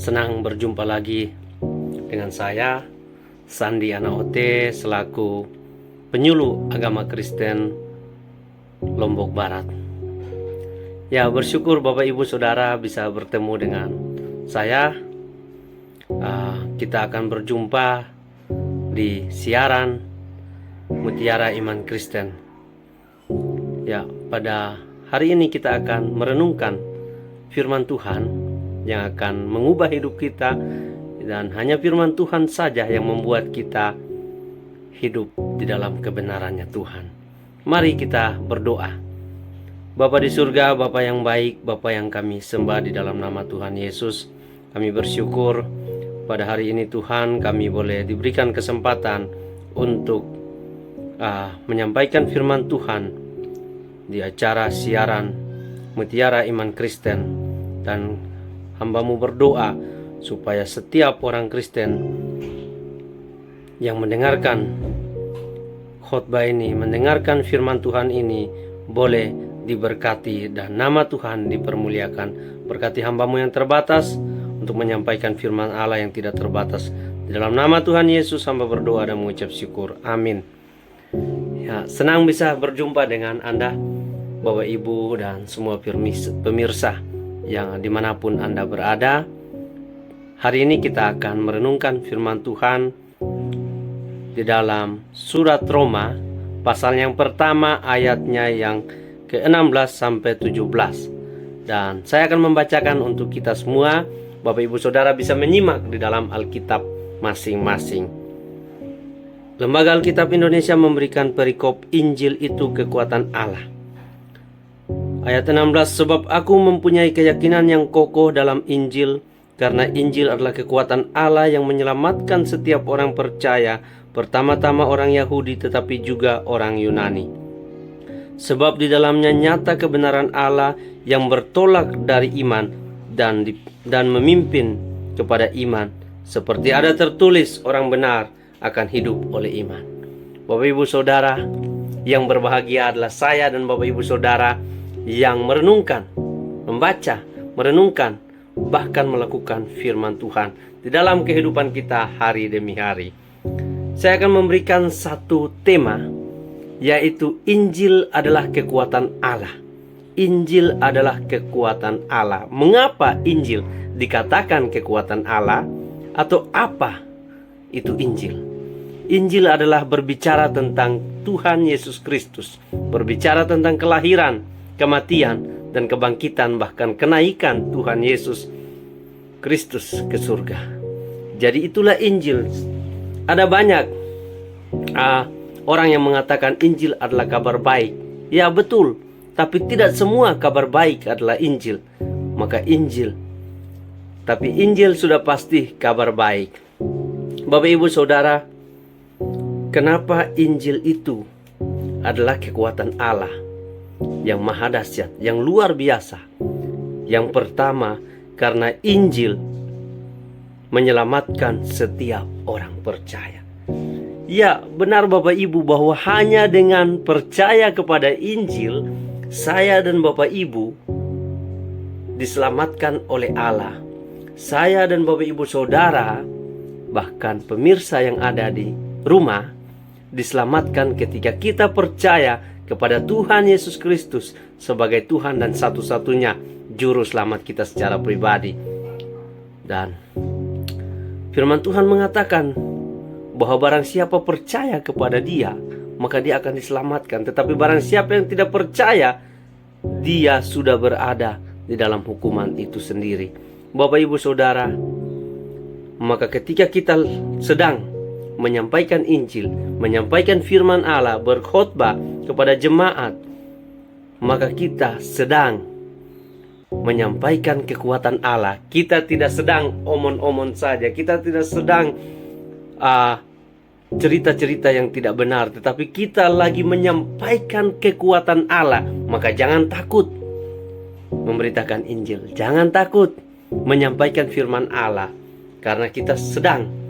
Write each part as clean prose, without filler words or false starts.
Senang berjumpa lagi dengan saya, Sandi Anaote, selaku penyuluh agama Kristen Lombok Barat. Ya, bersyukur Bapak Ibu Saudara bisa bertemu dengan saya. Kita akan berjumpa di siaran Mutiara Iman Kristen. Ya, pada hari ini kita akan merenungkan firman Tuhan yang akan mengubah hidup kita, dan hanya firman Tuhan saja yang membuat kita hidup di dalam kebenarannya Tuhan. Mari kita berdoa. Bapa di surga, Bapa yang baik, Bapa yang kami sembah di dalam nama Tuhan Yesus, kami bersyukur pada hari ini Tuhan kami boleh diberikan kesempatan untuk menyampaikan firman Tuhan di acara siaran Mutiara Iman Kristen. Dan hamba-Mu berdoa supaya setiap orang Kristen yang mendengarkan khotbah ini, mendengarkan firman Tuhan ini, boleh diberkati dan nama Tuhan dipermuliakan. Berkati hamba-Mu yang terbatas untuk menyampaikan firman Allah yang tidak terbatas. Di dalam nama Tuhan Yesus hamba berdoa dan mengucap syukur. Amin. Ya, senang bisa berjumpa dengan Anda, Bapak Ibu dan semua pemirsa yang dimanapun Anda berada. Hari ini kita akan merenungkan firman Tuhan di dalam surat Roma, pasal yang pertama ayatnya yang ke-16 sampai 17. Dan saya akan membacakan untuk kita semua. Bapak Ibu Saudara bisa menyimak di dalam Alkitab masing-masing. Lembaga Alkitab Indonesia memberikan perikop Injil itu kekuatan Allah. Ayat 16, sebab aku mempunyai keyakinan yang kokoh dalam Injil, karena Injil adalah kekuatan Allah yang menyelamatkan setiap orang percaya, pertama-tama orang Yahudi tetapi juga orang Yunani. Sebab di dalamnya nyata kebenaran Allah yang bertolak dari iman dan memimpin kepada iman, seperti ada tertulis, orang benar akan hidup oleh iman. Bapak Ibu Saudara, yang berbahagia adalah saya dan Bapak Ibu Saudara yang merenungkan, membaca, merenungkan, bahkan melakukan firman Tuhan di dalam kehidupan kita hari demi hari. Saya akan memberikan satu tema, yaitu Injil adalah kekuatan Allah. Injil adalah kekuatan Allah. Mengapa Injil dikatakan kekuatan Allah? Atau apa itu Injil? Injil adalah berbicara tentang Tuhan Yesus Kristus, berbicara tentang kelahiran, kematian, dan kebangkitan, bahkan kenaikan Tuhan Yesus Kristus ke surga. Jadi itulah Injil. Ada banyak orang yang mengatakan Injil adalah kabar baik. Ya betul, tapi tidak semua kabar baik adalah Injil. Maka Injil, tapi Injil sudah pasti kabar baik. Bapak Ibu Saudara, kenapa Injil itu adalah kekuatan Allah yang maha dahsyat, yang luar biasa? Yang pertama, karena Injil menyelamatkan setiap orang percaya. Ya, benar Bapak Ibu, bahwa hanya dengan percaya kepada Injil, saya dan Bapak Ibu diselamatkan oleh Allah. Saya dan Bapak Ibu Saudara, bahkan pemirsa yang ada di rumah, diselamatkan ketika kita percaya kepada Tuhan Yesus Kristus sebagai Tuhan dan satu-satunya juru selamat kita secara pribadi. Dan firman Tuhan mengatakan bahwa barang siapa percaya kepada Dia, maka dia akan diselamatkan. Tetapi barang siapa yang tidak percaya, dia sudah berada di dalam hukuman itu sendiri. Bapak Ibu Saudara, maka ketika kita sedang menyampaikan Injil, menyampaikan firman Allah, berkhotbah kepada jemaat, maka kita sedang menyampaikan kekuatan Allah. Kita tidak sedang omon-omon saja. Kita tidak sedang cerita-cerita yang tidak benar, tetapi kita lagi menyampaikan kekuatan Allah. Maka jangan takut memberitakan Injil. Jangan takut menyampaikan firman Allah, karena kita sedang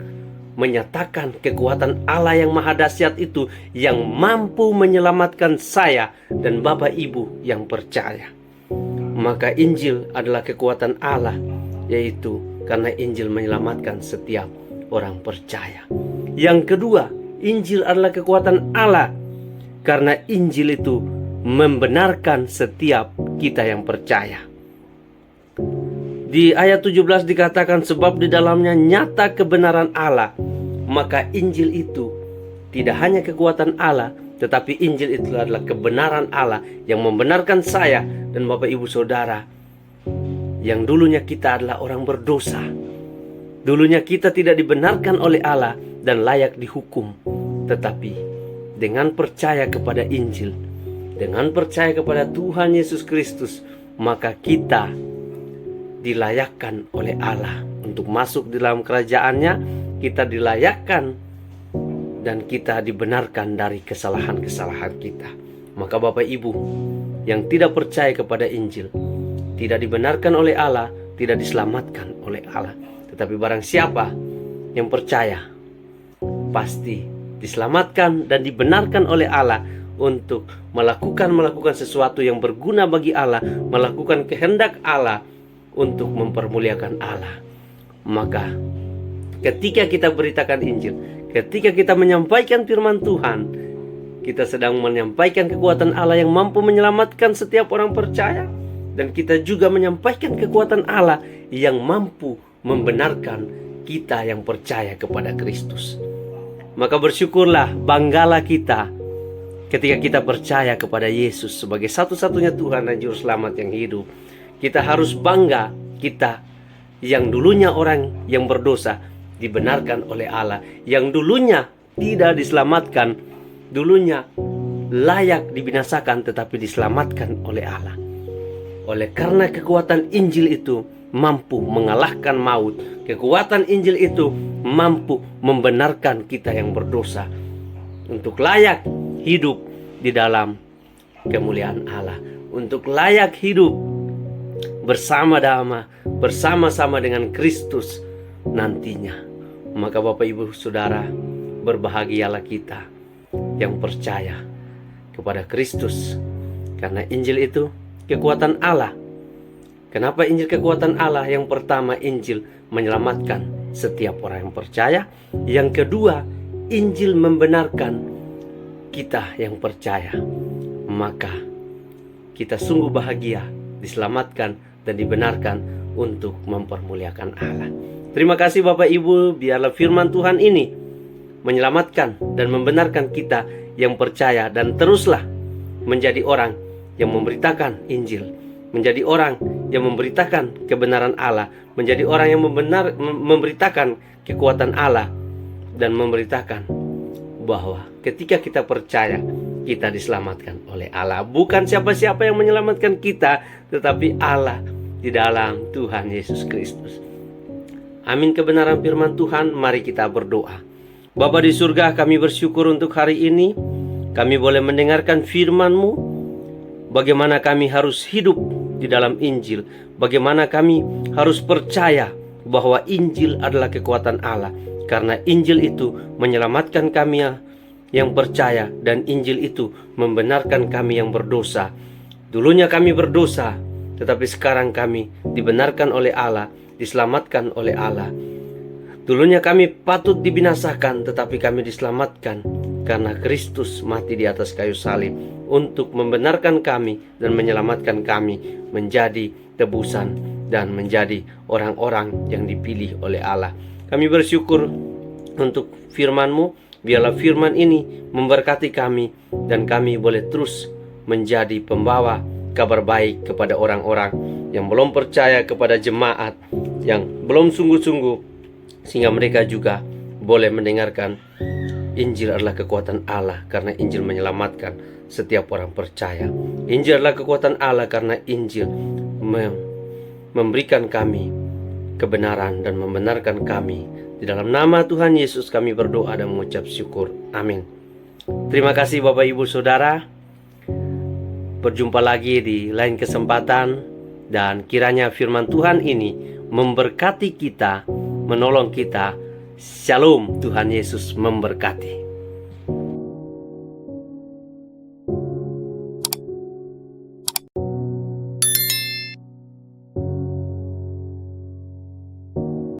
menyatakan kekuatan Allah yang maha dahsyat itu, yang mampu menyelamatkan saya dan Bapak Ibu yang percaya. Maka Injil adalah kekuatan Allah, yaitu karena Injil menyelamatkan setiap orang percaya. Yang kedua, Injil adalah kekuatan Allah, karena Injil itu membenarkan setiap kita yang percaya. Di ayat 17 dikatakan, sebab di dalamnya nyata kebenaran Allah. Maka Injil itu tidak hanya kekuatan Allah, tetapi Injil itu adalah kebenaran Allah yang membenarkan saya dan Bapak Ibu Saudara, yang dulunya kita adalah orang berdosa. Dulunya kita tidak dibenarkan oleh Allah dan layak dihukum. Tetapi dengan percaya kepada Injil, dengan percaya kepada Tuhan Yesus Kristus, maka kita dilayakkan oleh Allah untuk masuk di dalam kerajaan-Nya. Kita dilayakkan dan kita dibenarkan dari kesalahan-kesalahan kita. Maka Bapak Ibu yang tidak percaya kepada Injil, tidak dibenarkan oleh Allah, tidak diselamatkan oleh Allah. Tetapi barang siapa yang percaya, pasti diselamatkan dan dibenarkan oleh Allah untuk melakukan sesuatu yang berguna bagi Allah, melakukan kehendak Allah untuk mempermuliakan Allah. Maka ketika kita beritakan Injil, ketika kita menyampaikan firman Tuhan, kita sedang menyampaikan kekuatan Allah yang mampu menyelamatkan setiap orang percaya. Dan kita juga menyampaikan kekuatan Allah yang mampu membenarkan kita yang percaya kepada Kristus. Maka bersyukurlah, banggalah kita ketika kita percaya kepada Yesus sebagai satu-satunya Tuhan dan Juru Selamat yang hidup. Kita harus bangga, kita yang dulunya orang yang berdosa dibenarkan oleh Allah, yang dulunya tidak diselamatkan, dulunya layak dibinasakan, tetapi diselamatkan oleh Allah. Oleh karena kekuatan Injil itu mampu mengalahkan maut, kekuatan Injil itu mampu membenarkan kita yang berdosa untuk layak hidup di dalam kemuliaan Allah, untuk layak hidup bersama-sama dengan Kristus nantinya. Maka Bapak Ibu Saudara, berbahagialah kita yang percaya kepada Kristus, karena Injil itu kekuatan Allah. Kenapa Injil kekuatan Allah? Yang pertama, Injil menyelamatkan setiap orang yang percaya. Yang kedua, Injil membenarkan kita yang percaya. Maka kita sungguh bahagia diselamatkan dan dibenarkan untuk mempermuliakan Allah. Terima kasih Bapak Ibu, biarlah firman Tuhan ini menyelamatkan dan membenarkan kita yang percaya, dan teruslah menjadi orang yang memberitakan Injil, menjadi orang yang memberitakan kebenaran Allah, menjadi orang yang memberitakan kekuatan Allah, dan memberitakan bahwa ketika kita percaya, kita diselamatkan oleh Allah. Bukan siapa-siapa yang menyelamatkan kita, tetapi Allah di dalam Tuhan Yesus Kristus. Amin kebenaran firman Tuhan. Mari kita berdoa. Bapa di surga, kami bersyukur untuk hari ini kami boleh mendengarkan firman-Mu. Bagaimana kami harus hidup di dalam Injil, bagaimana kami harus percaya bahwa Injil adalah kekuatan Allah, karena Injil itu menyelamatkan kami yang percaya, dan Injil itu membenarkan kami yang berdosa. Dulunya kami berdosa, tetapi sekarang kami dibenarkan oleh Allah, diselamatkan oleh Allah. Dulunya kami patut dibinasakan, tetapi kami diselamatkan karena Kristus mati di atas kayu salib untuk membenarkan kami dan menyelamatkan kami menjadi tebusan dan menjadi orang-orang yang dipilih oleh Allah. Kami bersyukur untuk firman-Mu. Biarlah firman ini memberkati kami, dan kami boleh terus menjadi pembawa kabar baik kepada orang-orang yang belum percaya, kepada jemaat yang belum sungguh-sungguh, sehingga mereka juga boleh mendengarkan Injil adalah kekuatan Allah, karena Injil menyelamatkan setiap orang percaya. Injil adalah kekuatan Allah, karena Injil memberikan kami kebenaran dan membenarkan kami. Di dalam nama Tuhan Yesus kami berdoa dan mengucap syukur. Amin. Terima kasih Bapak Ibu Saudara. Berjumpa lagi di lain kesempatan, dan kiranya firman Tuhan ini memberkati kita, menolong kita. Shalom, Tuhan Yesus memberkati.